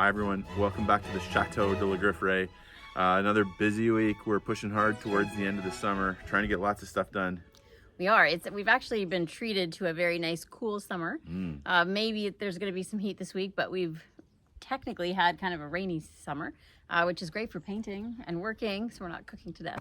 Hi everyone, welcome back to the Château de la Grifferaie. Another busy week. We're pushing hard towards the end of the summer, trying to get lots of stuff done. We are. We've actually been treated to a very nice, cool summer. Maybe there's going to be some heat this week, but we've technically had kind of a rainy summer, which is great for painting and working, so we're not cooking to death.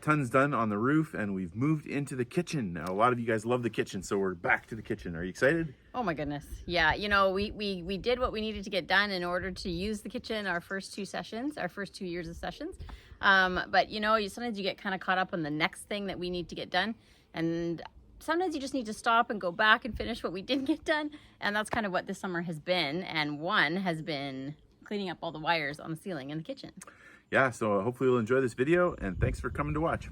Tons done on the roof, and we've moved into the kitchen. Now, a lot of you guys love the kitchen, so we're back to the kitchen. Are you excited? Oh my goodness. Yeah, you know, we did what we needed to get done in order to use the kitchen our first 2 sessions, our first 2 years of sessions. But you know, sometimes you get kind of caught up on the next thing that we need to get done. And sometimes you just need to stop and go back and finish what we didn't get done. And that's kind of what this summer has been. And one has been cleaning up all the wires on the ceiling in the kitchen. Yeah, so hopefully you'll enjoy this video, and thanks for coming to watch.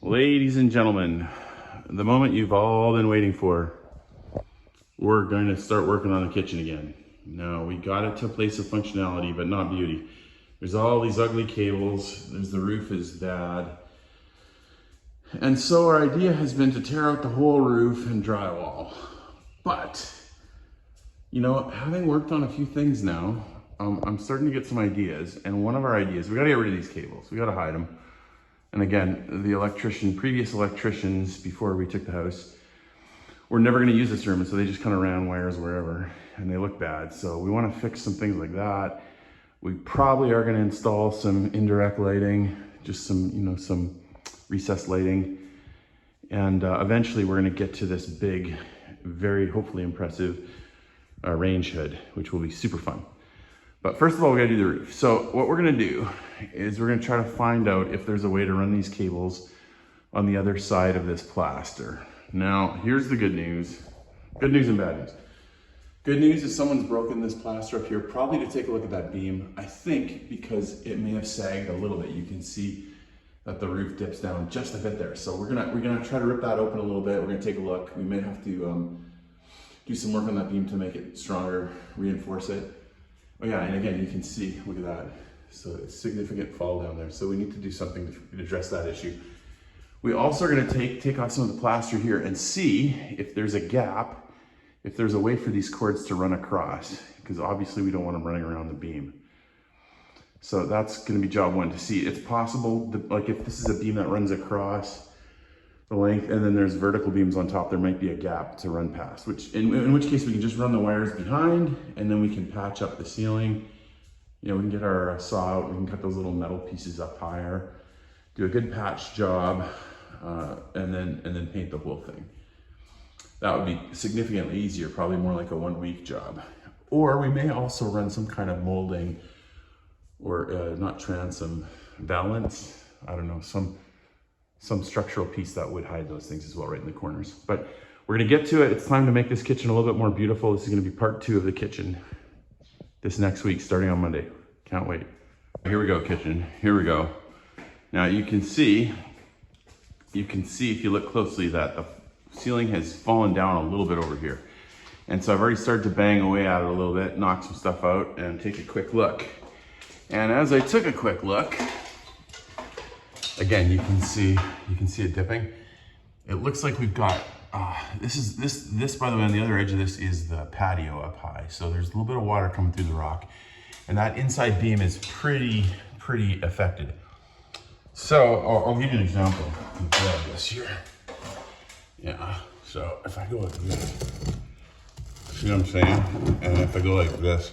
Ladies and gentlemen, the moment you've all been waiting for, we're going to start working on the kitchen again. Now, we got it to a place of functionality, but not beauty. There's all these ugly cables, the roof is bad. And so our idea has been to tear out the whole roof and drywall. But, you know, having worked on a few things now, I'm starting to get some ideas, and one of our ideas, we gotta get rid of these cables. We gotta hide them. And again, previous electricians, before we took the house, were never gonna use this room, and so they just kind of ran wires wherever, and they look bad. So we wanna fix some things like that. We probably are gonna install some indirect lighting, just some, you know, some recessed lighting. And eventually we're gonna get to this big, very hopefully impressive range hood, which will be super fun. But first of all, we gotta do the roof. So what we're gonna do is we're gonna try to find out if there's a way to run these cables on the other side of this plaster. Now, here's the good news. Good news and bad news. Good news is someone's broken this plaster up here, probably to take a look at that beam. I think because it may have sagged a little bit. You can see that the roof dips down just a bit there. So we're gonna try to rip that open a little bit. We're gonna take a look. We may have to do some work on that beam to make it stronger, reinforce it. Oh yeah, and again, you can see, look at that. So it's significant fall down there. So we need to do something to address that issue. We also are gonna take off some of the plaster here and see if there's a gap, if there's a way for these cords to run across, because obviously we don't want them running around the beam. So that's gonna be job one, to see. It's possible, like if this is a beam that runs across the length, and then there's vertical beams on top, there might be a gap to run past, which in which case we can just run the wires behind, and then we can patch up the ceiling. You know, we can get our saw out, we can cut those little metal pieces up higher, do a good patch job, and then paint the whole thing. That would be significantly easier, probably more like a 1-week job. Or we may also run some kind of molding, or not transom, valance, I don't know, some structural piece that would hide those things as well, right in the corners. But we're gonna get to it. It's time to make this kitchen a little bit more beautiful. This is gonna be part 2 of the kitchen this next week, starting on Monday. Can't wait. Here we go, kitchen. Here we go. Now you can see if you look closely that the ceiling has fallen down a little bit over here. And so I've already started to bang away at it a little bit, knock some stuff out, and take a quick look. And as I took a quick look, again, you can see it dipping. It looks like we've got, this by the way, on the other edge of this is the patio up high. So there's a little bit of water coming through the rock, and that inside beam is pretty affected. So I'll give you an example of this here. Yeah, so if I go like this, see what I'm saying? And if I go like this,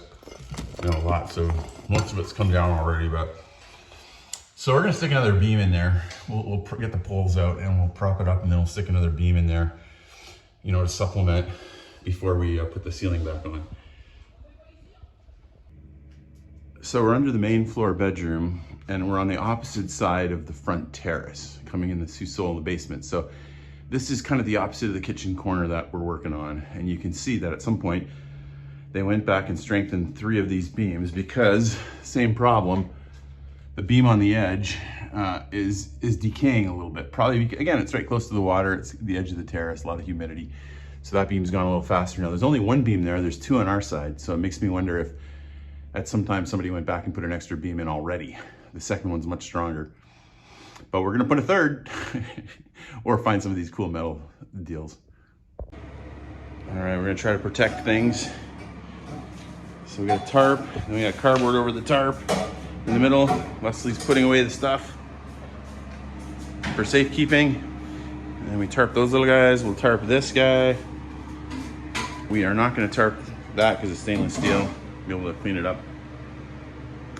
you know, a lot, so most of it's come down already, but so we're gonna stick another beam in there. We'll get the poles out and we'll prop it up, and then we'll stick another beam in there, you know, to supplement before we put the ceiling back on. So we're under the main floor bedroom, and we're on the opposite side of the front terrace, coming in the sous-sol in the basement. So this is kind of the opposite of the kitchen corner that we're working on. And you can see that at some point, they went back and strengthened 3 of these beams because, same problem, the beam on the edge is decaying a little bit. Probably, again, it's right close to the water. It's the edge of the terrace, a lot of humidity. So that beam's gone a little faster now. There's only 1 beam there. There's 2 on our side. So it makes me wonder if at some time somebody went back and put an extra beam in already. The second one's much stronger. But we're gonna put a third or find some of these cool metal deals. All right, we're gonna try to protect things. So we got a tarp, and we got cardboard over the tarp in the middle. Leslie's putting away the stuff for safekeeping. And then we tarp those little guys. We'll tarp this guy. We are not going to tarp that because it's stainless steel. Be able to clean it up.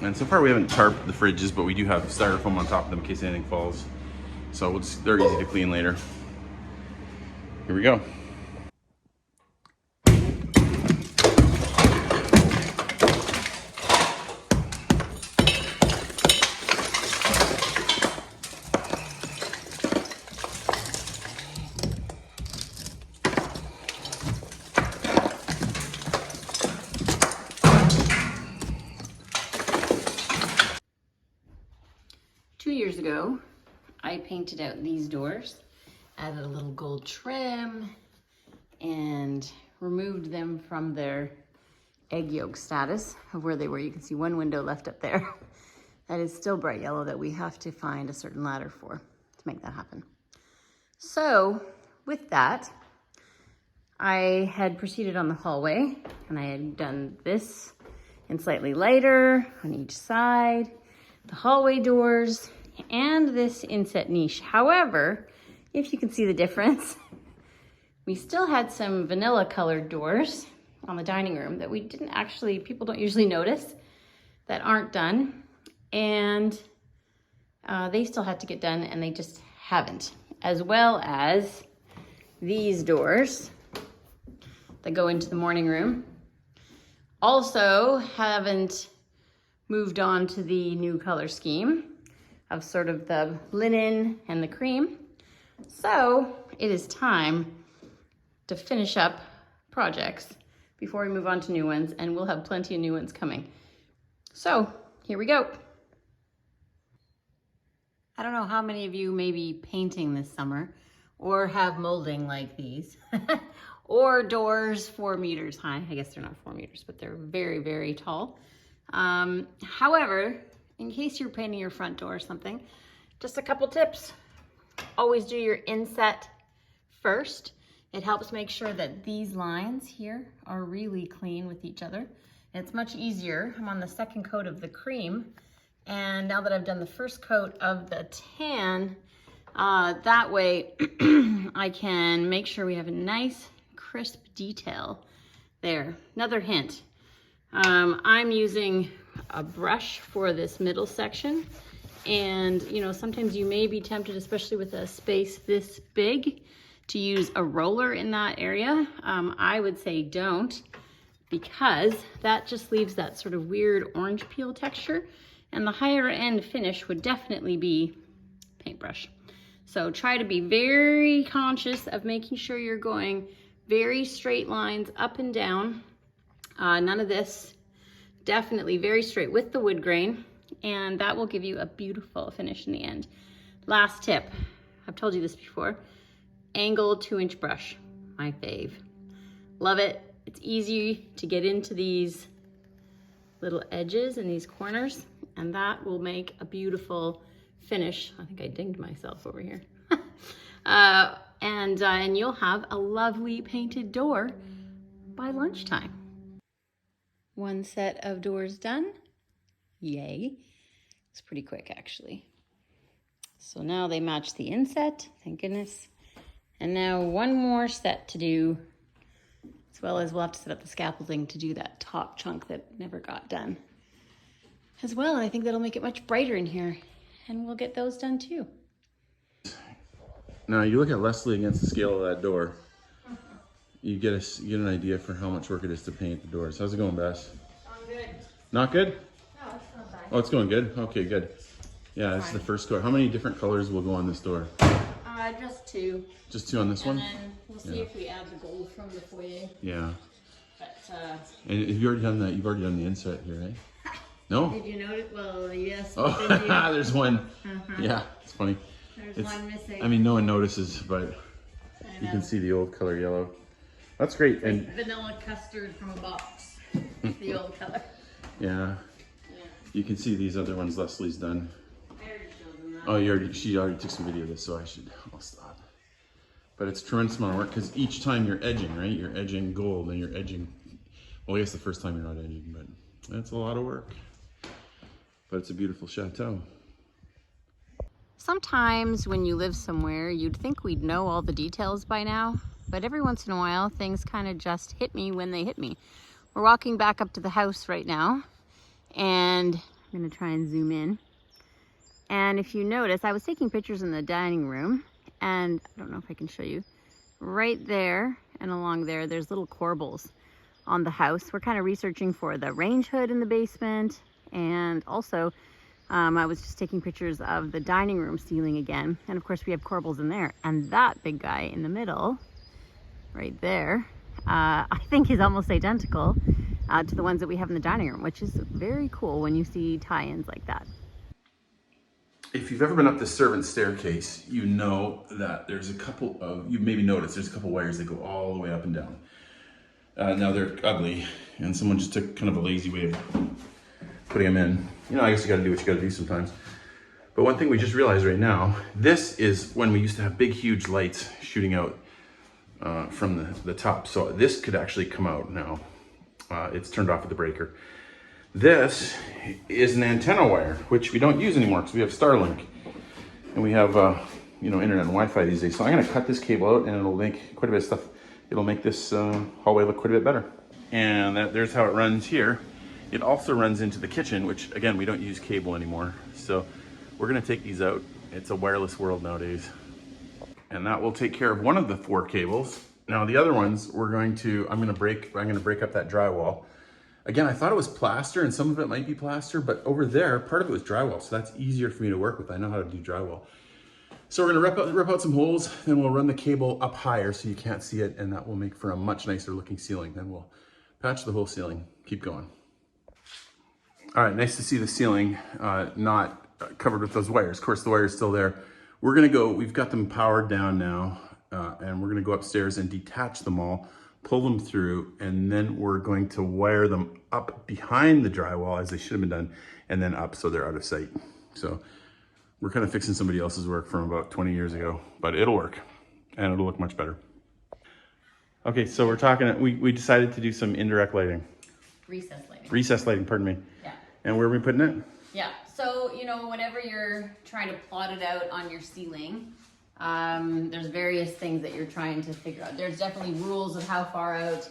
And so far we haven't tarped the fridges, but we do have styrofoam on top of them in case anything falls. So they're easy to clean later. Here we go. 2 years ago, I painted out these doors, added a little gold trim, and removed them from their egg yolk status of where they were. You can see one window left up there that is still bright yellow that we have to find a certain ladder for to make that happen. So with that, I had proceeded on the hallway, and I had done this in slightly lighter on each side, the hallway doors, and this inset niche. However, if you can see the difference, we still had some vanilla colored doors on the dining room that we didn't actually, people don't usually notice, that aren't done. And they still had to get done, and they just haven't. As well as these doors that go into the morning room. Also haven't moved on to the new color scheme of sort of the linen and the cream. So it is time to finish up projects before we move on to new ones, and we'll have plenty of new ones coming. So here we go. I don't know how many of you may be painting this summer or have molding like these or doors 4 meters high. I guess they're not 4 meters, but they're very, very tall. However, in case you're painting your front door or something, just a couple tips. Always do your inset first. It helps make sure that these lines here are really clean with each other. It's much easier. I'm on the second coat of the cream, and now that I've done the first coat of the tan, that way I can make sure we have a nice crisp detail there. Another hint, I'm using a brush for this middle section, and you know, sometimes you may be tempted, especially with a space this big, to use a roller in that area. I would say don't, because that just leaves that sort of weird orange peel texture, and the higher end finish would definitely be paintbrush. So try to be very conscious of making sure you're going very straight lines up and down. None of this, definitely very straight with the wood grain, and that will give you a beautiful finish in the end. Last tip, I've told you this before, angled 2-inch brush, my fave. Love it. It's easy to get into these little edges and these corners, and that will make a beautiful finish. I think I dinged myself over here. And you'll have a lovely painted door by lunchtime. One set of doors done. Yay. It's pretty quick, actually. So now they match the inset, thank goodness. And now one more set to do, as well as we'll have to set up the scaffolding to do that top chunk that never got done as well. And I think that'll make it much brighter in here, and we'll get those done too. Now you look at Leslie against the scale of that door, you get an idea for how much work it is to paint the doors. How's it going, Bess? Good. Not good? No, it's not bad. Oh, it's going good? Okay, good. Yeah, this is the first coat. How many different colors will go on this door? Just 2. Just 2 on this one? And then we'll see if we add the gold from the foyer. Yeah. But, and have you already done that? You've already done the inset here, eh? No? did you notice? Well, yes. Oh, there's one. Yeah, it's funny. There's one missing. I mean, no one notices, but you can see the old color yellow. That's great. And vanilla custard from a box. The old color. Yeah. You can see these other ones Leslie's done. I already showed them that. Oh, she already took some video of this, so I'll stop. But it's a tremendous amount of work, because each time you're edging, right? You're edging gold and you're edging Well, I guess the first time you're not editing, but that's a lot of work. But it's a beautiful chateau. Sometimes when you live somewhere, you'd think we'd know all the details by now, but every once in a while, things kind of just hit me when they hit me. We're walking back up to the house right now, and I'm gonna try and zoom in. And if you notice, I was taking pictures in the dining room, and I don't know if I can show you, right there and along there, there's little corbels on the house. We're kind of researching for the range hood in the basement, and also I was just taking pictures of the dining room ceiling again, and of course we have corbels in there. And that big guy in the middle, right there, I think is almost identical to the ones that we have in the dining room, which is very cool when you see tie-ins like that. If you've ever been up the servant staircase, you know that there's a couple of, you maybe noticed there's a couple wires that go all the way up and down. Now they're ugly, and someone just took kind of a lazy way of putting them in. You know, I guess you gotta do what you gotta do sometimes. But one thing we just realized right now, this is when we used to have big, huge lights shooting out from the top. So this could actually come out now. It's turned off with the breaker. This is an antenna wire, which we don't use anymore because we have Starlink. And we have, you know, internet and Wi-Fi these days. So I'm gonna cut this cable out and it'll make quite a bit of stuff. It'll make this hallway look quite a bit better. And there's how it runs here. It also runs into the kitchen, which again, we don't use cable anymore. So we're gonna take these out. It's a wireless world nowadays. And that will take care of one of the 4 cables. Now the other ones, I'm gonna break up that drywall. Again, I thought it was plaster, and some of it might be plaster, but over there, part of it was drywall, so that's easier for me to work with. I know how to do drywall. So we're gonna rip out some holes, then we'll run the cable up higher so you can't see it, and that will make for a much nicer looking ceiling. Then we'll patch the whole ceiling, keep going. All right, nice to see the ceiling not covered with those wires. Of course, the wire's still there. We've got them powered down now, and we're gonna go upstairs and detach them all, pull them through, and then we're going to wire them up behind the drywall as they should have been done, and then up so they're out of sight. So we're kind of fixing somebody else's work from about 20 years ago, but it'll work and it'll look much better. Okay, so we're talking, we decided to do some indirect lighting. Recessed lighting. Recessed lighting, pardon me. Yeah. And where are we putting it? Yeah, so, you know, whenever you're trying to plot it out on your ceiling, there's various things that you're trying to figure out. There's definitely rules of how far out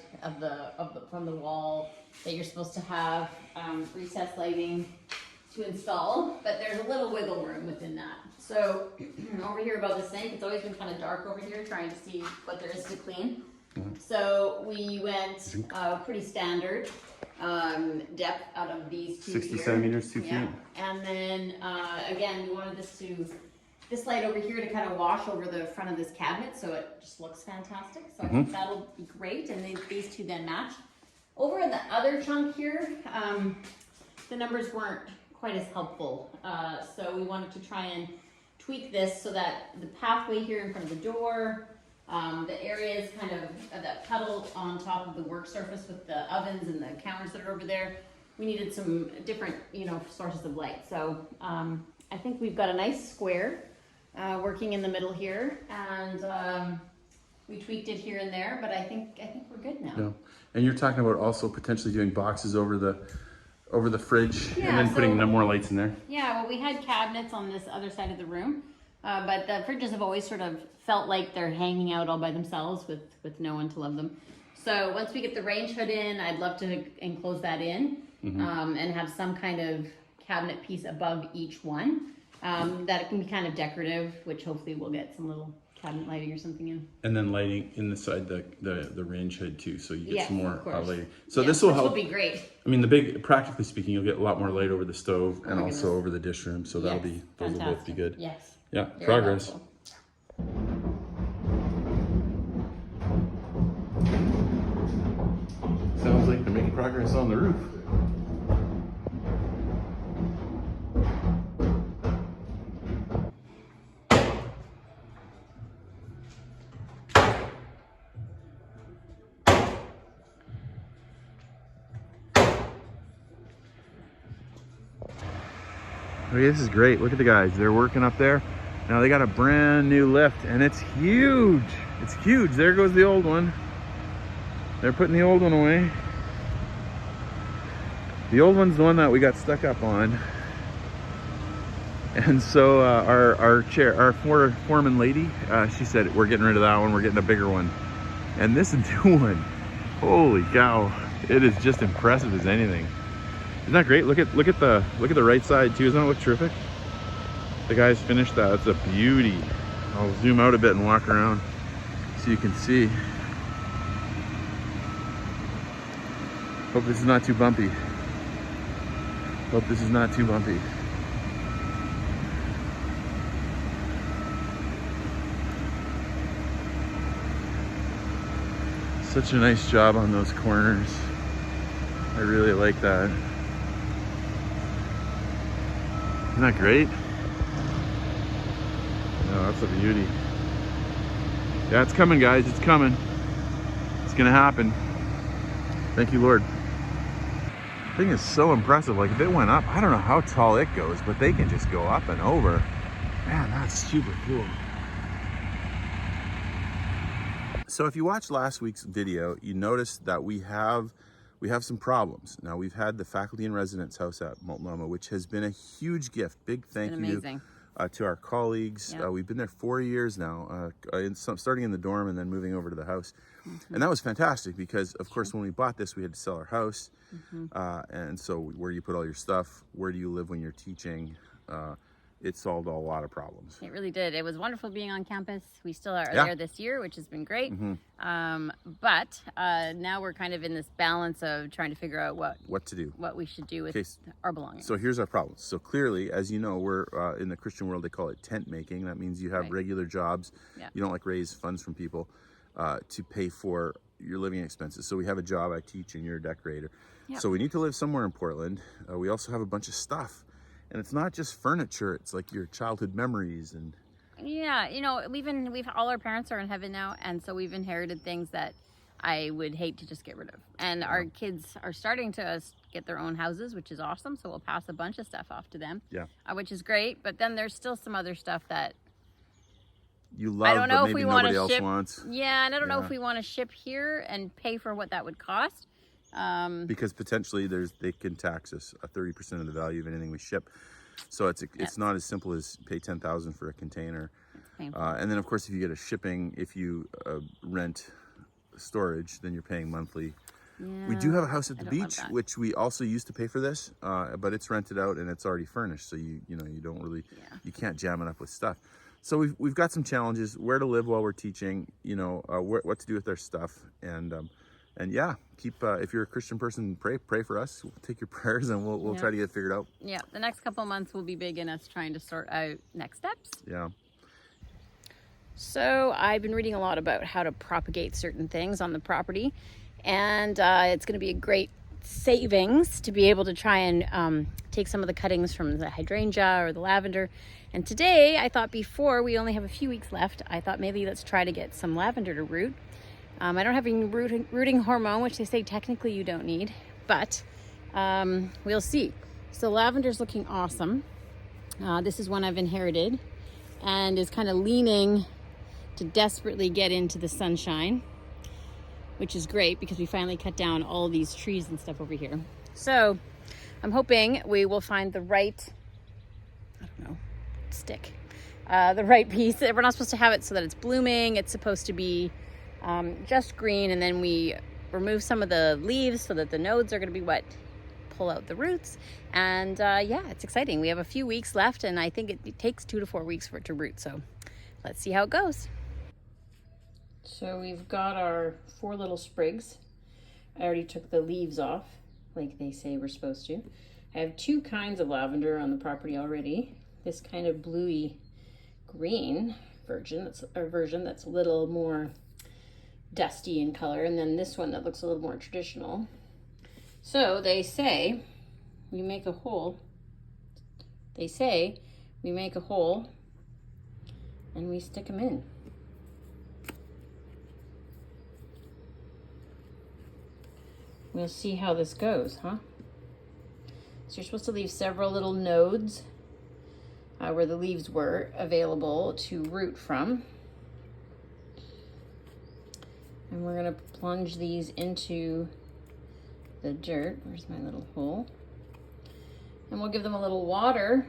from the wall that you're supposed to have recessed lighting to install, but there's a little wiggle room within that. So over here above the sink, it's always been kind of dark over here, trying to see what there is to clean. So we went pretty standard depth out of these 2 60 here. centimeters, 2 Yeah. feet. And then again, we wanted this light over here to kind of wash over the front of this cabinet, so it just looks fantastic. So I think that'll be great, and these 2 then match. Over in the other chunk here, the numbers weren't quite as helpful, so we wanted to try and tweak this so that the pathway here in front of the door, the areas kind of that puddle on top of the work surface with the ovens and the counters that are over there, we needed some different, you know, sources of light. So I think we've got a nice square working in the middle here, and we tweaked it here and there, but I think we're good now. Yeah. And you're talking about also potentially doing boxes over the fridge, and then putting more lights in there. Yeah, well, we had cabinets on this other side of the room, but the fridges have always sort of felt like they're hanging out all by themselves with no one to love them. So once we get the range hood in, I'd love to enclose that in and have some kind of cabinet piece above each one. That it can be kind of decorative, which hopefully we'll get some little cabinet lighting or something in. And then lighting inside the range hood too, so you get some more lighting. So yeah, this will help. Will be great. I mean, practically speaking, you'll get a lot more light over the stove and also over the dish room. So those will both be good. Yes. Yeah, very progress. helpful. Sounds like they're making progress on the roof. Okay, this is great. Look at the guys. They're working up there. Now they got a brand new lift, and it's huge. It's huge. There goes the old one. They're putting the old one away. The old one's the one that we got stuck up on. And so our foreman lady, she said, we're getting rid of that one, we're getting a bigger one. And this new one, holy cow, it is just impressive as anything. Isn't that great? Look at the right side too. Doesn't that look terrific? The guys finished that. It's a beauty. I'll zoom out a bit and walk around so you can see. Hope this is not too bumpy. Hope this is not too bumpy. Such a nice job on those corners. I really like that. Isn't that great? Oh, that's a beauty. Yeah, it's coming, guys. It's coming. It's gonna happen. Thank you, Lord. The thing is so impressive. Like, if it went up, I don't know how tall it goes, but they can just go up and over. Man, that's super cool. So if you watched last week's video, you noticed that we have some problems. Now, we've had the faculty and residence house at Multnomah, which has been a huge gift. Big thank you to our colleagues. Yep. We've been there 4 years now, starting in the dorm and then moving over to the house. And that was fantastic because, of course, when we bought this, we had to sell our house. And so where do you put all your stuff? Where do you live when you're teaching? It solved a lot of problems. It really did. It was wonderful being on campus. We still are there this year, which has been great. But now we're kind of in this balance of trying to figure out what to do, what we should do with our belongings. So here's our problem. So clearly, as you know, we're in the Christian world, they call it tent making. That means you have regular jobs. You don't like raise funds from people to pay for your living expenses. So we have a job, I teach, and you're a decorator. So we need to live somewhere in Portland. We also have a bunch of stuff. And it's not just furniture, it's like your childhood memories and... Yeah, you know, we've all our parents are in heaven now, and so we've inherited things that I would hate to just get rid of. And our kids are starting to get their own houses, which is awesome, so we'll pass a bunch of stuff off to them. Which is great, but then there's still some other stuff that you love, I don't know, but maybe nobody else wants. Yeah, and I don't know if we want to ship here and pay for what that would cost. Because potentially they can tax us 30% of the value of anything we ship, so it's not as simple as pay $10,000 for a container. And then of course if you get a shipping, if you rent storage, then you're paying monthly. We do have a house at the beach, which we also used to pay for this, but it's rented out and it's already furnished, so you don't really you can't jam it up with stuff. So we've got some challenges: where to live while we're teaching, what to do with our stuff, and yeah, keep if you're a Christian person, pray for us. We'll take your prayers and we'll try to get it figured out. Yeah, the next couple months will be big in us trying to sort out next steps. Yeah. So I've been reading a lot about how to propagate certain things on the property, and it's going to be a great savings to be able to try and take some of the cuttings from the hydrangea or the lavender. And today I thought, before we only have a few weeks left, I thought maybe let's try to get some lavender to root. I don't have any rooting hormone, which they say technically you don't need, but we'll see. So lavender's looking awesome. This is one I've inherited and is kind of leaning to desperately get into the sunshine, which is great because we finally cut down all these trees and stuff over here. So I'm hoping we will find the right, stick, the right piece. We're not supposed to have it so that it's blooming. It's supposed to be just green, and then we remove some of the leaves so that the nodes are going to be wet, pull out the roots, and yeah, it's exciting. We have a few weeks left, and I think it takes 2 to 4 weeks for it to root, so let's see how it goes. So we've got our 4 little sprigs. I already took the leaves off like they say we're supposed to. I have 2 kinds of lavender on the property already. This kind of bluey green version that's a little more dusty in color, and then this one that looks a little more traditional. So they say you make a hole. They say we make a hole and we stick them in. We'll see how this goes, huh? So you're supposed to leave several little nodes where the leaves were available to root from. And we're gonna plunge these into the dirt. Where's my little hole? and we'll give them a little water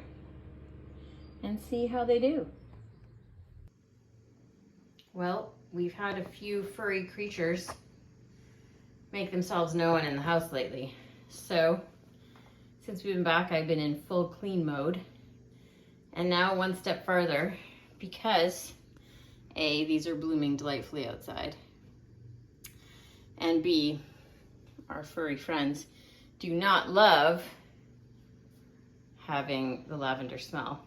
and see how they do. Well, we've had a few furry creatures make themselves known in the house lately. So, since we've been back, I've been in full clean mode. And now one step farther, because A, these are blooming delightfully outside, and B, our furry friends do not love having the lavender smell.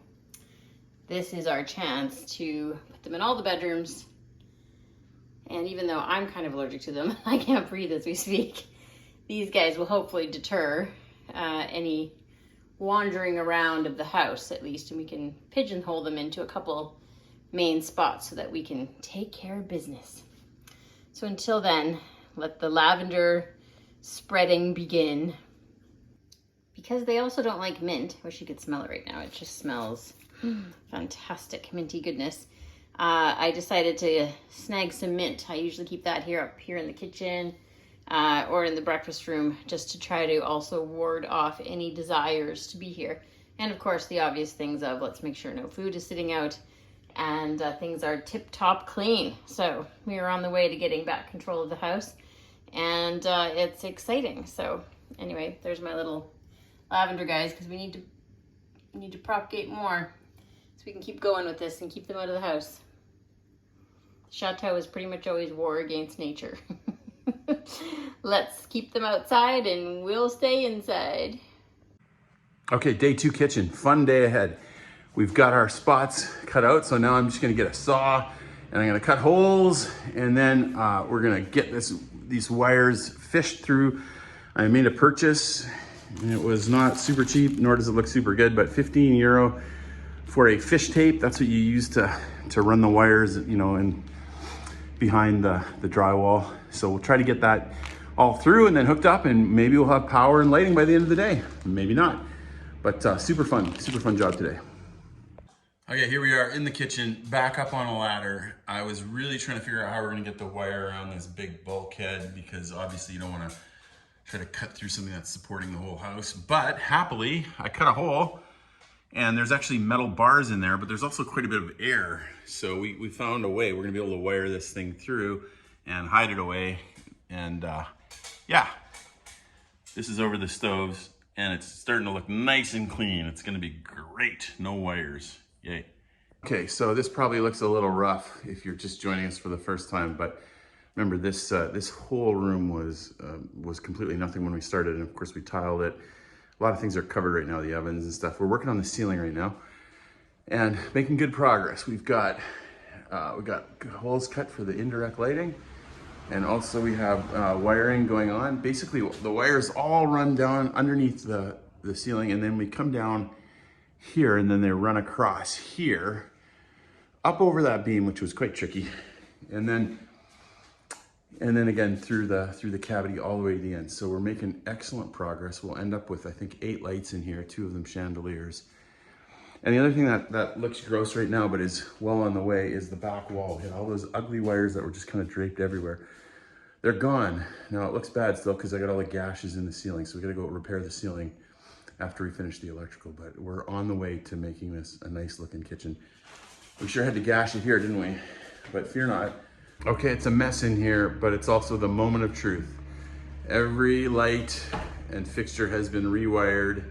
This is our chance to put them in all the bedrooms. And even though I'm kind of allergic to them, I can't breathe as we speak, these guys will hopefully deter any wandering around of the house, at least, and we can pigeonhole them into a couple main spots so that we can take care of business. So until then, let the lavender spreading begin. Because they also don't like mint, wish you could smell it right now, it just smells fantastic, minty goodness. I decided to snag some mint. I usually keep that up here in the kitchen or in the breakfast room, just to try to also ward off any desires to be here. And of course, the obvious things of let's make sure no food is sitting out and things are tip-top clean. So we are on the way to getting back control of the house, and it's exciting. So anyway, there's my little lavender guys, because we need to propagate more so we can keep going with this and keep them out of the house. Château is pretty much always war against nature. Let's keep them outside and we'll stay inside. Okay, day 2 kitchen, fun day ahead. We've got our spots cut out, so now I'm just gonna get a saw and I'm gonna cut holes, and then we're gonna get these wires fished through. I made a purchase, and it was not super cheap, nor does it look super good, but €15 for a fish tape. That's what you use to run the wires, you know, and behind the drywall. So we'll try to get that all through and then hooked up, and maybe we'll have power and lighting by the end of the day. Maybe not, but super fun job today. Okay, here we are in the kitchen, back up on a ladder. I was really trying to figure out how we're gonna get the wire around this big bulkhead, because obviously you don't wanna try to cut through something that's supporting the whole house. But happily, I cut a hole, and there's actually metal bars in there, but there's also quite a bit of air. So we found a way. We're gonna be able to wire this thing through and hide it away. And yeah, this is over the stoves, and it's starting to look nice and clean. It's gonna be great, no wires, yay. Okay, so this probably looks a little rough if you're just joining us for the first time, but remember this whole room was completely nothing when we started, and of course we tiled it. A lot of things are covered right now, the ovens and stuff. We're working on the ceiling right now and making good progress. We got holes cut for the indirect lighting, and also we have wiring going on. Basically, the wires all run down underneath the ceiling, and then we come down here, and then they run across here, up over that beam, which was quite tricky, and then again through the cavity all the way to the end. So we're making excellent progress. We'll end up with, I think, 8 lights in here, 2 of them chandeliers. And the other thing that looks gross right now, but is well on the way, is the back wall. We had all those ugly wires that were just kind of draped everywhere. They're gone. Now it looks bad still because I got all the gashes in the ceiling, so we gotta go repair the ceiling after we finish the electrical, but we're on the way to making this a nice looking kitchen. We sure had to gash it here, didn't we? But fear not. Okay, it's a mess in here, but it's also the moment of truth. Every light and fixture has been rewired.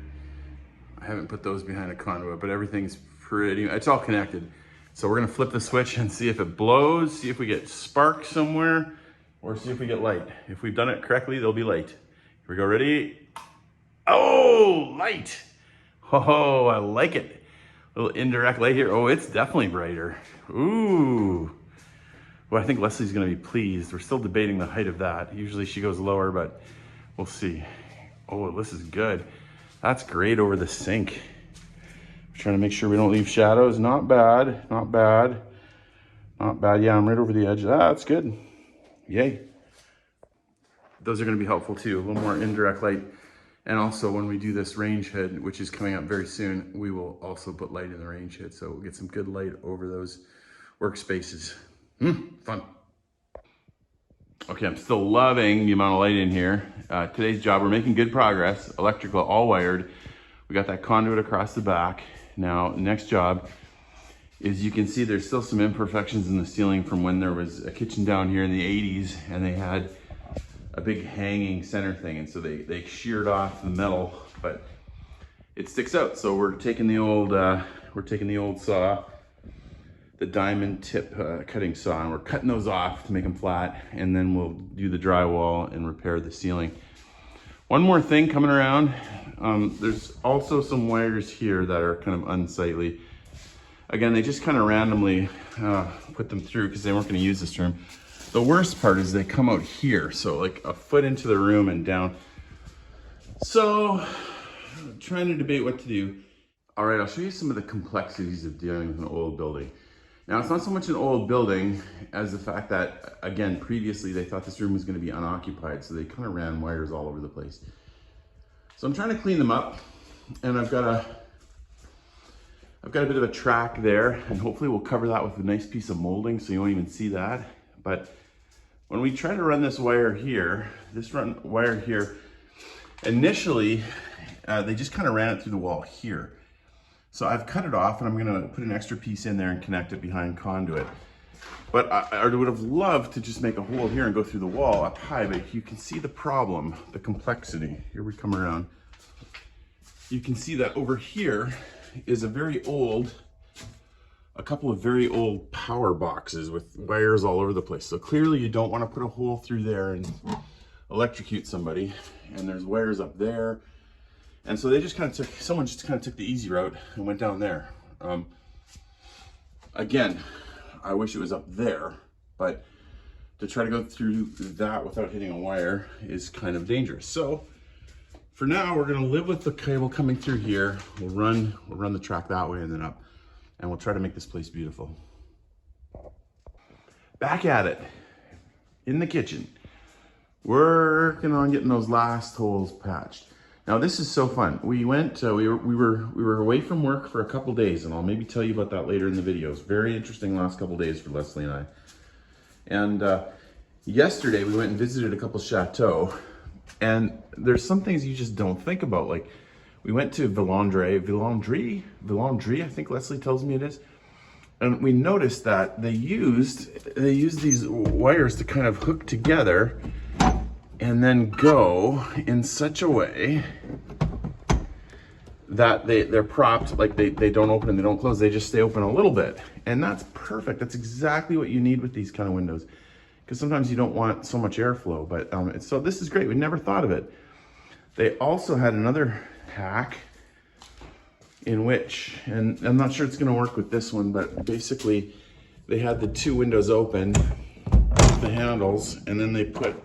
I haven't put those behind a conduit, but everything's it's all connected. So we're gonna flip the switch and see if it blows, see if we get spark somewhere, or see if we get light. If we've done it correctly, there'll be light. Here we go, ready? Oh, light. Oh, I like it. A little indirect light here. Oh, it's definitely brighter. Ooh. Well, I think Leslie's gonna be pleased. We're still debating the height of that. Usually she goes lower, but we'll see. Oh, this is good. That's great over the sink. We're trying to make sure we don't leave shadows. Not bad, not bad. Not bad, yeah, I'm right over the edge. That's good, yay. Those are gonna be helpful too, a little more indirect light. And also when we do this range hood, which is coming up very soon, we will also put light in the range hood. So we'll get some good light over those workspaces. Fun. Okay, I'm still loving the amount of light in here. Today's job, we're making good progress. Electrical all wired. We got that conduit across the back. Now, next job is you can see there's still some imperfections in the ceiling from when there was a kitchen down here in the 80s and they had a big hanging center thing. And so they sheared off the metal, but it sticks out. So we're taking the old saw, the diamond tip cutting saw, and we're cutting those off to make them flat. And then we'll do the drywall and repair the ceiling. One more thing coming around, there's also some wires here that are kind of unsightly. Again, they just kind of randomly put them through because they weren't going to use this room. The worst part is they come out here, so like a foot into the room and down. So, I'm trying to debate what to do. All right, I'll show you some of the complexities of dealing with an old building. Now, it's not so much an old building as the fact that, again, previously they thought this room was going to be unoccupied, so they kind of ran wires all over the place. So I'm trying to clean them up, and I've got a bit of a track there, and hopefully we'll cover that with a nice piece of molding so you won't even see that. But when we try to run this wire here, initially, they just kind of ran it through the wall here. So I've cut it off and I'm gonna put an extra piece in there and connect it behind conduit. But I would have loved to just make a hole here and go through the wall up high, but you can see the problem, the complexity. Here we come around. You can see that over here is a couple of very old power boxes with wires all over the place. So clearly you don't want to put a hole through there and electrocute somebody. And there's wires up there. And so they just kind of someone just kind of took the easy route and went down there. Again, I wish it was up there, but to try to go through that without hitting a wire is kind of dangerous. So for now, we're gonna live with the cable coming through here. We'll run the track that way and then up, and we'll try to make this place beautiful. Back at it, in the kitchen. Working on getting those last holes patched. Now this is so fun. We went, we were away from work for a couple days, and I'll maybe tell you about that later in the videos. Very interesting last couple days for Leslie and I. And yesterday we went and visited a couple chateaux, and there's some things you just don't think about. Like we went to Villandry, I think Leslie tells me it is. And we noticed that they used these wires to kind of hook together and then go in such a way that they're propped, like they don't open and they don't close, they just stay open a little bit. And that's perfect. That's exactly what you need with these kind of windows, because sometimes you don't want so much airflow. But so this is great. We never thought of it. They also had another hack in which, and I'm not sure it's gonna work with this one, but basically they had the two windows open, the handles, and then they put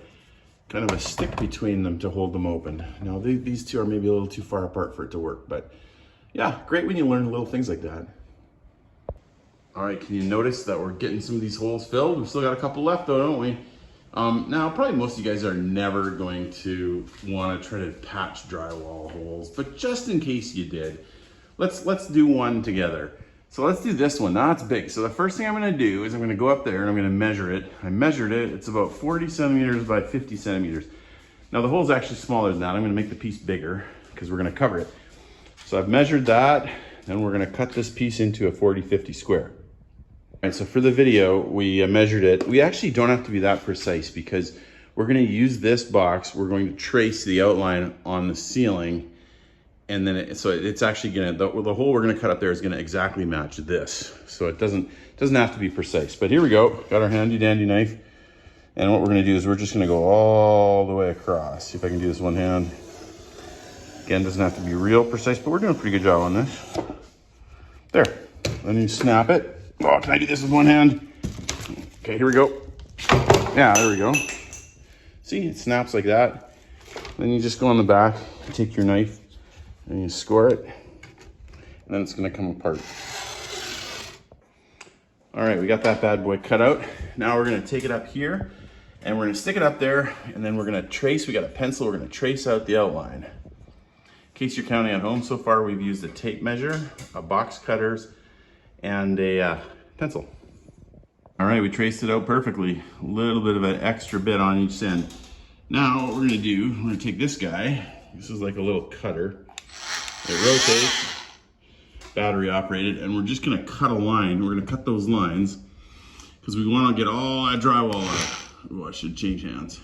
kind of a stick between them to hold them open. Now these two are maybe a little too far apart for it to work, but yeah, great when you learn little things like that. All right, can you notice that we're getting some of these holes filled? We've still got a couple left though, don't we? Now probably most of you guys are never going to want to try to patch drywall holes, but just in case you did, let's do one together. So let's do this one. Now it's big. So the first thing I'm gonna do is I'm gonna go up there and I'm gonna measure it. I measured it, it's about 40 centimeters by 50 centimeters. Now the hole's actually smaller than that. I'm gonna make the piece bigger because we're gonna cover it. So I've measured that, then we're gonna cut this piece into a 40-50 square. All right, so for the video, we measured it. We actually don't have to be that precise because we're gonna use this box. We're going to trace the outline on the ceiling, and then it's actually gonna, the hole we're gonna cut up there is gonna exactly match this. So it doesn't have to be precise. But here we go, got our handy dandy knife. And what we're gonna do is we're just gonna go all the way across. See if I can do this one hand. Again, doesn't have to be real precise, but we're doing a pretty good job on this. There, then you snap it. Oh, can I do this with one hand? Okay, here we go. Yeah, there we go. See, it snaps like that. Then you just go on the back, take your knife, and you score it, and then it's gonna come apart. All right, we got that bad boy cut out. Now we're gonna take it up here, and we're gonna stick it up there, and then we're gonna trace, we got a pencil, we're gonna trace out the outline. In case you're counting at home, so far we've used a tape measure, a box cutters, and a pencil. All right, we traced it out perfectly. A little bit of an extra bit on each end. Now what we're gonna do, we're gonna take this guy, this is like a little cutter, They rotate, battery operated, and we're just gonna cut a line. We're gonna cut those lines because we wanna get all that drywall out. Oh, I should change hands.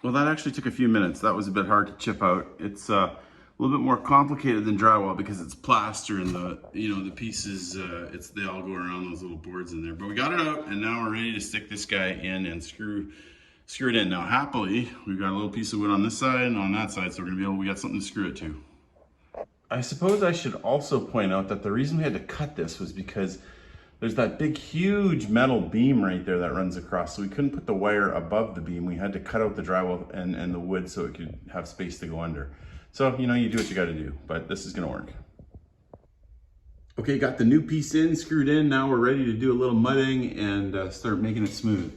Well, that actually took a few minutes. That was a bit hard to chip out. It's a little bit more complicated than drywall because it's plaster and the pieces, they all go around those little boards in there. But we got it out and now we're ready to stick this guy in and screw it in. Now, happily, we've got a little piece of wood on this side and on that side, so we got something to screw it to. I suppose I should also point out that the reason we had to cut this was because there's that big, huge metal beam right there that runs across. So we couldn't put the wire above the beam. We had to cut out the drywall and the wood so it could have space to go under. So, you do what you gotta do, but this is gonna work. Okay, got the new piece in, screwed in. Now we're ready to do a little mudding and start making it smooth.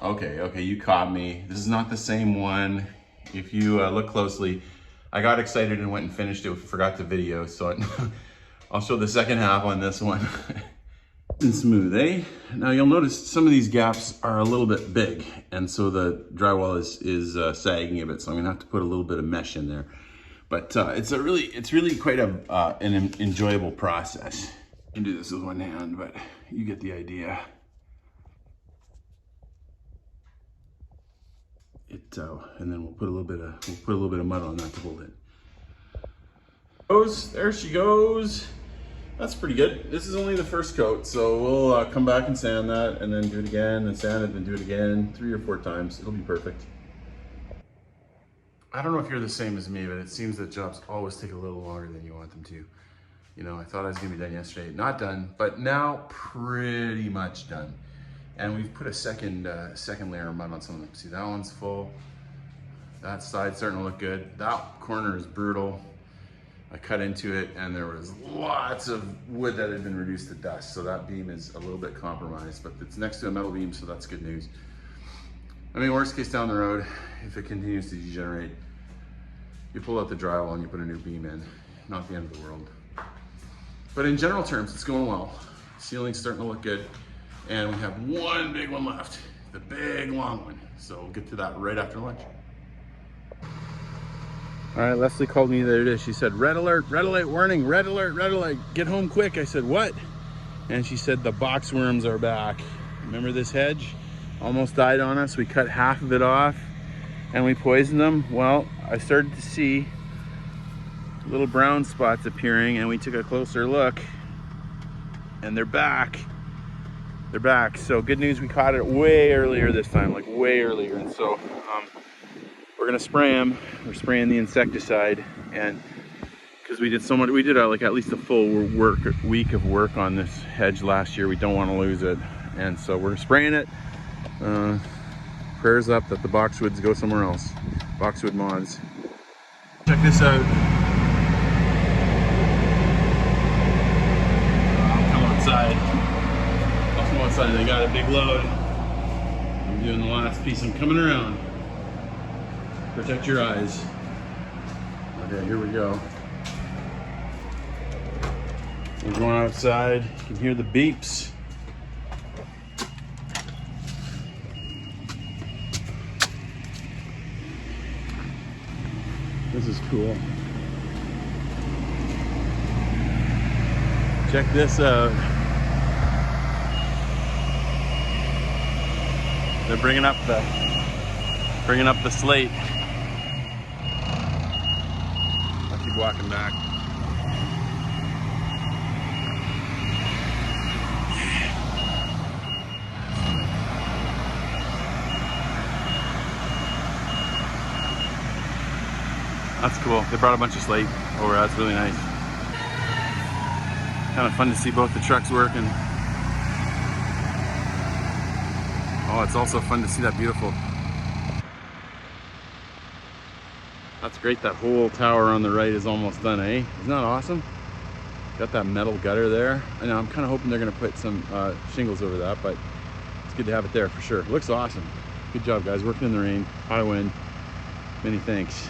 Okay, you caught me. This is not the same one. If you look closely, I got excited and went and finished it, forgot the video, so I'll show the second half on this one. And smooth, eh? Now you'll notice some of these gaps are a little bit big, and so the drywall is sagging a bit, so I'm gonna have to put a little bit of mesh in there. But it's really quite an enjoyable process. I can do this with one hand, but you get the idea. And then we'll put a little bit of mud on that to hold it. There she goes. That's pretty good. This is only the first coat, so we'll come back and sand that, and then do it again, and sand it, and do it again 3 or 4 times. It'll be perfect. I don't know if you're the same as me, but it seems that jobs always take a little longer than you want them to. I thought I was gonna be done yesterday. Not done, but now pretty much done. And we've put a second layer of mud on some of them. See, that one's full. That side's starting to look good. That corner is brutal. I cut into it and there was lots of wood that had been reduced to dust. So that beam is a little bit compromised, but it's next to a metal beam, so that's good news. I mean, worst case down the road, if it continues to degenerate, you pull out the drywall and you put a new beam in. Not the end of the world. But in general terms, it's going well. Ceiling's starting to look good. And we have one big one left, the big long one. So we'll get to that right after lunch. All right, Leslie called me the other day. She said, red alert warning, red alert, get home quick. I said, what? And she said, the boxworms are back. Remember this hedge? Almost died on us. We cut half of it off and we poisoned them. Well, I started to see little brown spots appearing and we took a closer look and they're back. They're back. So good news, we caught it way earlier this time, like way earlier. And so, we're gonna spray them. We're spraying the insecticide, and because we did so much, we did like at least a full week of work on this hedge last year. We don't want to lose it, and so we're spraying it. Prayers up that the boxwoods go somewhere else. Boxwood moths. Check this out. I'll come outside. They got a big load. I'm doing the last piece. I'm coming around. Protect your eyes. Okay, here we go. We're going outside. You can hear the beeps. This is cool. Check this out. They're bringing up the slate. I'll keep walking back. That's cool. They brought a bunch of slate over. That's really nice. Kind of fun to see both the trucks working. Oh, it's also fun to see that beautiful. That's great. That whole tower on the right is almost done, eh? Isn't that awesome? Got that metal gutter there. I know, I'm kind of hoping they're going to put some shingles over that, but it's good to have it there for sure. It looks awesome. Good job, guys. Working in the rain. High wind. Many thanks.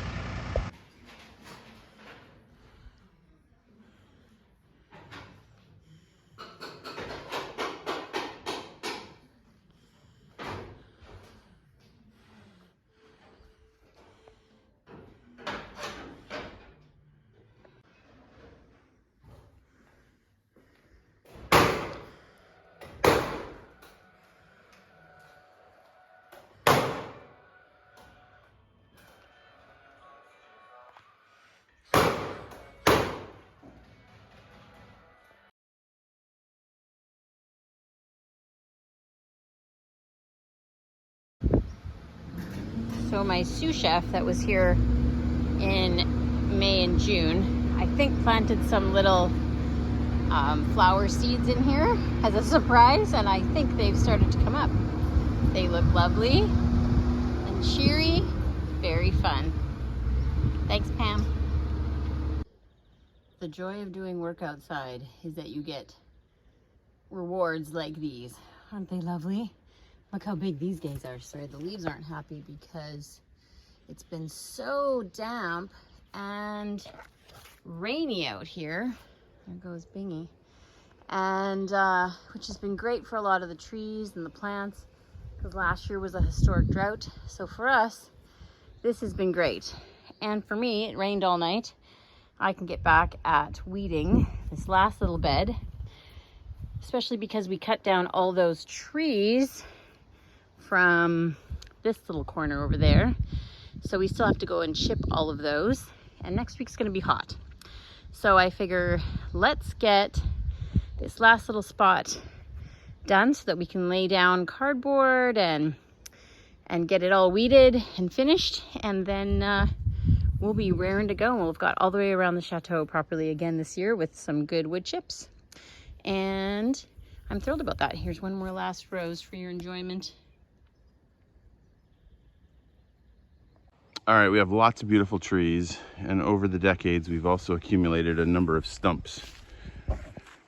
So my sous chef that was here in May and June, I think planted some little flower seeds in here as a surprise, and I think they've started to come up. They look lovely and cheery, very fun. Thanks, Pam. The joy of doing work outside is that you get rewards like these. Aren't they lovely? Look how big these guys are. Sorry, the leaves aren't happy because it's been so damp and rainy out here. There goes Bingy. And which has been great for a lot of the trees and the plants, because last year was a historic drought. So for us, this has been great. And for me, it rained all night. I can get back at weeding this last little bed, especially because we cut down all those trees from this little corner over there. So we still have to go and chip all of those. And next week's gonna be hot. So I figure let's get this last little spot done so that we can lay down cardboard and get it all weeded and finished. And then we'll be raring to go. We'll have got all the way around the chateau properly again this year with some good wood chips. And I'm thrilled about that. Here's one more last rose for your enjoyment. All right, we have lots of beautiful trees, and over the decades we've also accumulated a number of stumps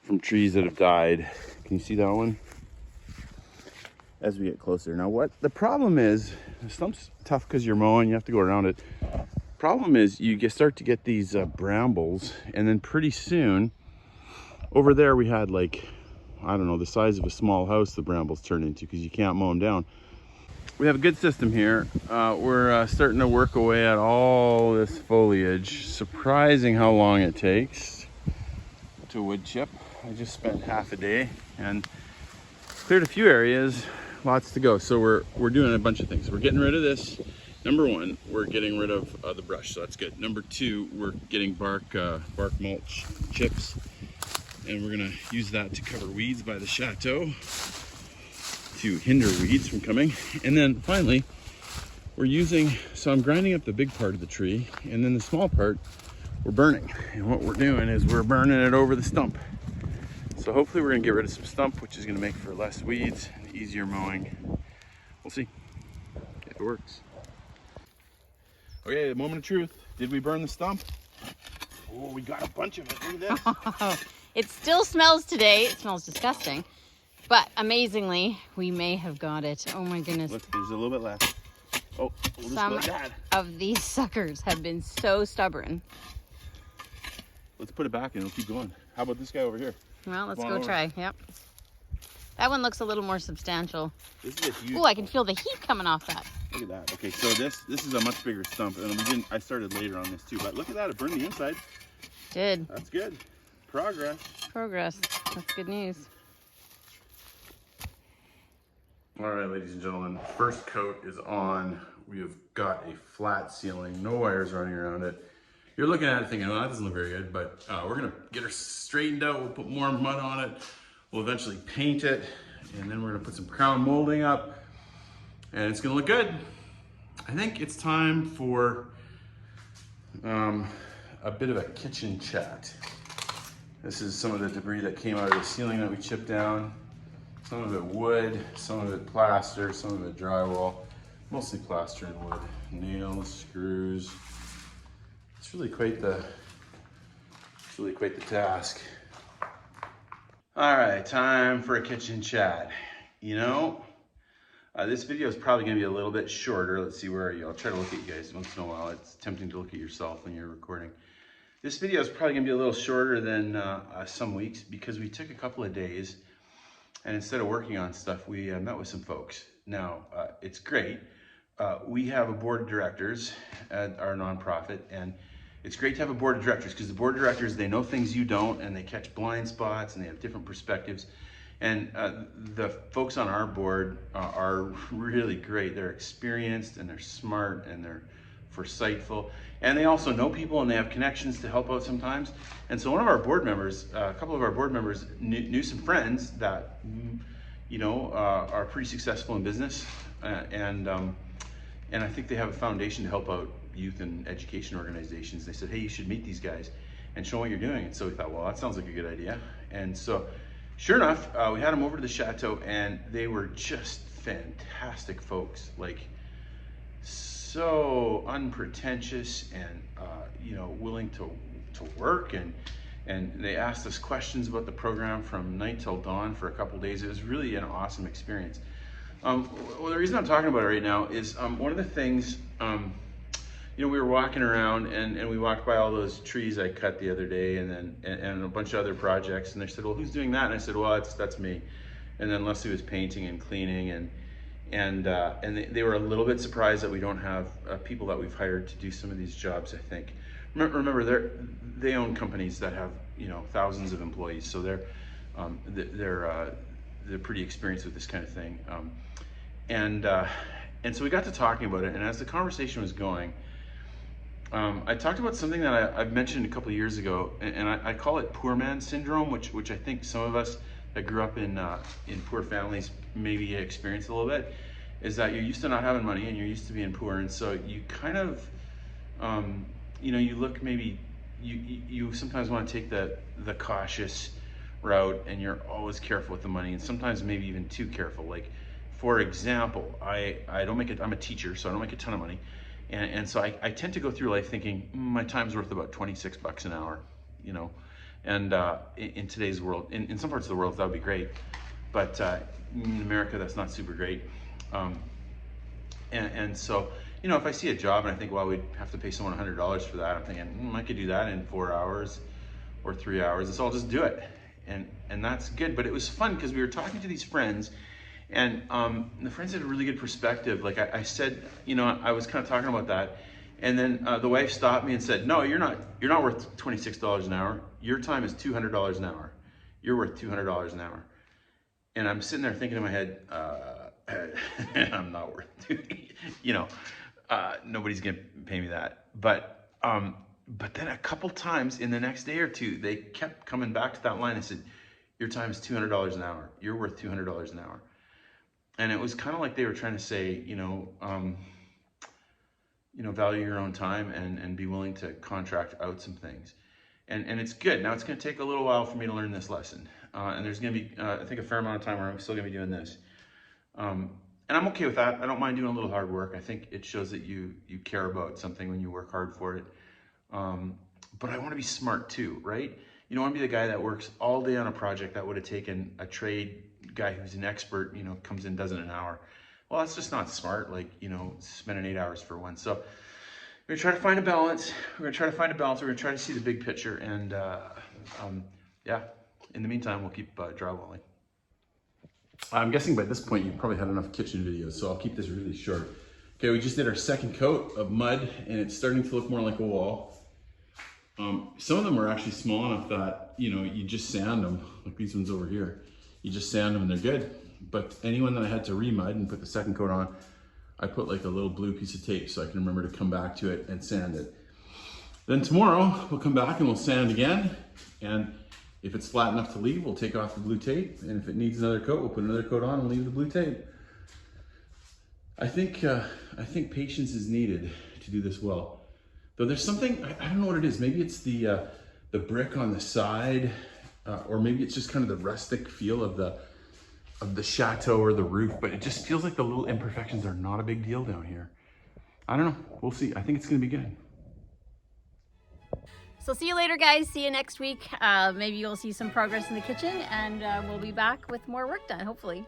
from trees that have died. Can you see that one? As we get closer. Now what the problem is, the stump's tough because you're mowing, you have to go around it. Problem is start to get these brambles, and then pretty soon, over there we had like, I don't know, the size of a small house the brambles turn into because you can't mow them down. We have a good system here. We're starting to work away at all this foliage. Surprising how long it takes to wood chip. I just spent half a day and cleared a few areas, lots to go. So we're doing a bunch of things. We're getting rid of this. Number one, we're getting rid of the brush, so that's good. Number two, we're getting bark mulch chips, and we're gonna use that to cover weeds by the chateau to hinder weeds from coming. And then finally, so I'm grinding up the big part of the tree, and then the small part we're burning. And what we're doing is we're burning it over the stump. So hopefully we're gonna get rid of some stump, which is gonna make for less weeds and easier mowing. We'll see if it works. Okay, the moment of truth. Did we burn the stump? Oh, we got a bunch of it. Look at this. It still smells today. It smells disgusting. But amazingly, we may have got it. Oh my goodness. Look, there's a little bit left. Oh, we'll Some just let that. of these suckers have been so stubborn. Let's put it back and it'll keep going. How about this guy over here? Well, let's go try. Yep. That one looks a little more substantial. This is a huge. Oh, I can feel the heat coming off that. Look at that. Okay, so this is a much bigger stump, and I started later on this too. But look at that, it burned the inside. Did. That's good. Progress. Progress. That's good news. All right, ladies and gentlemen, first coat is on. We have got a flat ceiling, no wires running around it. You're looking at it thinking, well, that doesn't look very good, but we're gonna get her straightened out. We'll put more mud on it. We'll eventually paint it, and then we're gonna put some crown molding up, and it's gonna look good. I think it's time for a bit of a kitchen chat. This is some of the debris that came out of the ceiling that we chipped down. Some of it wood, some of it plaster, some of it drywall, mostly plaster and wood. Nails, screws. It's really quite the task. All right, time for a kitchen chat. You know, this video is probably gonna be a little bit shorter. Let's see, where are you? I'll try to look at you guys once in a while. It's tempting to look at yourself when you're recording. This video is probably gonna be a little shorter than some weeks because we took a couple of days, and instead of working on stuff, we met with some folks. Now, it's great. We have a board of directors at our nonprofit, and it's great to have a board of directors because the board of directors, they know things you don't, and they catch blind spots, and they have different perspectives. And the folks on our board are really great. They're experienced, and they're smart, and they're foresightful. And they also know people, and they have connections to help out sometimes. And so one of our board members, a couple of our board members knew some friends that, you know, are pretty successful in business. And And I think they have a foundation to help out youth and education organizations. They said, hey, you should meet these guys and show what you're doing. And so we thought, well, that sounds like a good idea. And so sure enough, we had them over to the Château, and they were just fantastic folks, like so unpretentious and you know, willing to work, and they asked us questions about the program from night till dawn for a couple days. It was really an awesome experience. Well, the reason I'm talking about it right now is one of the things, you know, we were walking around and we walked by all those trees I cut the other day, and a bunch of other projects, and they said, well, who's doing that? And I said, well, that's me. And then Leslie was painting and cleaning, and they were a little bit surprised that we don't have people that we've hired to do some of these jobs, I think. Remember, they own companies that have, you know, thousands of employees, so they're pretty experienced with this kind of thing. And so we got to talking about it, and as the conversation was going, I talked about something that I've mentioned a couple of years ago, and I call it poor man syndrome, which I think some of us that grew up in poor families maybe experienced a little bit, is that you're used to not having money and you're used to being poor, and so you kind of, you know, you look, maybe you sometimes want to take the cautious route, and you're always careful with the money, and sometimes maybe even too careful. Like, for example, I don't make it, I'm a teacher, so I don't make a ton of money, and so I tend to go through life thinking my time's worth about 26 bucks an hour, you know, and in today's world, in some parts of the world that would be great, but in America that's not super great. And so, you know, if I see a job and I think, well, we'd have to pay someone $100 for that, I'm thinking, I could do that in 4 hours or 3 hours, and so I'll just do it. And that's good. But it was fun because we were talking to these friends, and the friends had a really good perspective. Like I said, you know, I was kind of talking about that, and then the wife stopped me and said, no, you're not worth $26 an hour. Your time is $200 an hour. You're worth $200 an hour. And I'm sitting there thinking in my head, I'm not worth $200, you know, nobody's gonna pay me that. But then a couple times in the next day or two, they kept coming back to that line and said, your time is $200 an hour. You're worth $200 an hour. And it was kind of like they were trying to say, you know, value your own time and be willing to contract out some things. And it's good. Now it's going to take a little while for me to learn this lesson. And there's going to be, I think, a fair amount of time where I'm still going to be doing this. And I'm okay with that. I don't mind doing a little hard work. I think it shows that you care about something when you work hard for it. But I want to be smart too, right? You don't want to be the guy that works all day on a project that would have taken a trade guy who's an expert, you know, comes in, does it in an hour. Well, that's just not smart. Like, you know, spending 8 hours for one. So we're gonna try to find a balance. We're gonna try to see the big picture. And yeah, in the meantime, we'll keep drywalling. I'm guessing by this point, you've probably had enough kitchen videos, so I'll keep this really short. Okay, we just did our second coat of mud, and it's starting to look more like a wall. Some of them are actually small enough that, you know, you just sand them, like these ones over here. You just sand them and they're good. But anyone that I had to re-mud and put the second coat on, I put like a little blue piece of tape so I can remember to come back to it and sand it. Then tomorrow, we'll come back and we'll sand again. And if it's flat enough to leave, we'll take off the blue tape. And if it needs another coat, we'll put another coat on and leave the blue tape. I think patience is needed to do this well. Though there's something, I don't know what it is. Maybe it's the brick on the side, or maybe it's just kind of the rustic feel of the chateau or the roof, but it just feels like the little imperfections are not a big deal down here. I don't know, we'll see. I think it's gonna be good. So see you later, guys. See you next week. Maybe you'll see some progress in the kitchen, and we'll be back with more work done, hopefully.